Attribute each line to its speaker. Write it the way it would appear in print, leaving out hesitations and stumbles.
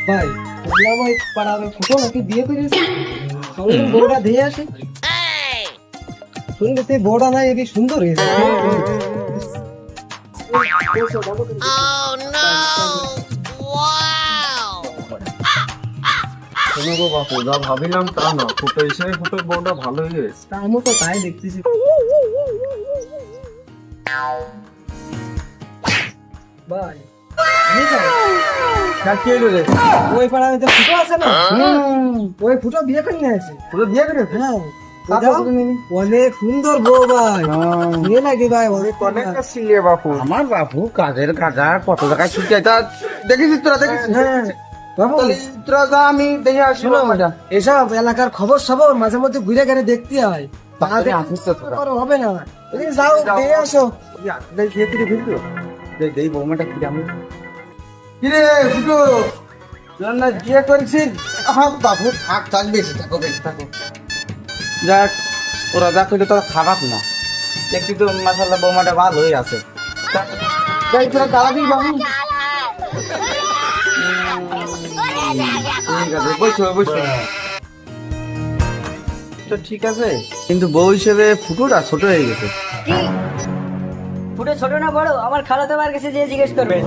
Speaker 1: ভাই বললাম ওই পাড়ার ছোট নাকি বিয়ে করেছে, সঙ্গে বউটা দিয়ে আসে। শুনলে সেই বউটা নাই এদিকে সুন্দর হয়েছে।
Speaker 2: শোনো গো বাপু, যা ভাবিলাম তা না, ফুটো হিসেবে ফুটোর বউটা ভালোই হয়েছে।
Speaker 1: আমিও তো তাই দেখতেছি। ভাই
Speaker 2: কি হলো রে?
Speaker 1: ওই পাড়ার যে ফুটো আছে না, ওই ফুটো বিয়ে করে নিয়ে আসে।
Speaker 2: ফুটো বিয়ে করেছে?
Speaker 1: হ্যাঁ, ওটাও অনেক সুন্দর বউ ভাই। বিয়ে নাকি ভাই অনেক
Speaker 2: অনেকটা সিলে বাপু। আমার বাপু কাজের কাজা কত জায়গায় ছুটি তা দেখেছিস তোরা, দেখেছিস?
Speaker 1: হ্যাঁ বাবু,
Speaker 2: তাহলে তোরা যা, আমি দেখে আসি।
Speaker 1: শোনো এসব এলাকার খবর সবর মাঝে মধ্যে ঘুরে গেলে দেখতে হয়।
Speaker 2: তাহলে আসিস তো তোরা।
Speaker 1: আর হবে না, এদিকে যাও দিয়ে আসো।
Speaker 2: খেয়ে তুই ভিডিও দেই বৌমাটা কি আমি কিরে ফুটো, তোর না বিয়ে করেছিস? হ্যাঁ বাবু, থাক থাক, বেশি থাকো, বেশি থাকো। যাক, ওরা যা করলে তোরা খারাপ না, দেখছি তো মাসাল্লাহ বৌমাটা ভালোই আছে। যাই তোরা দাঁড়াবি বাবু। ঠিক আছে, বসো বসো। তো ঠিক আছে, কিন্তু বউ হিসেবে ফুটোটা ছোট হয়ে গেছে।
Speaker 3: ফুটে ছোট না বড়, আমার খালাতো ভাইয়ের কাছে যেয়ে জিজ্ঞেস করবেন।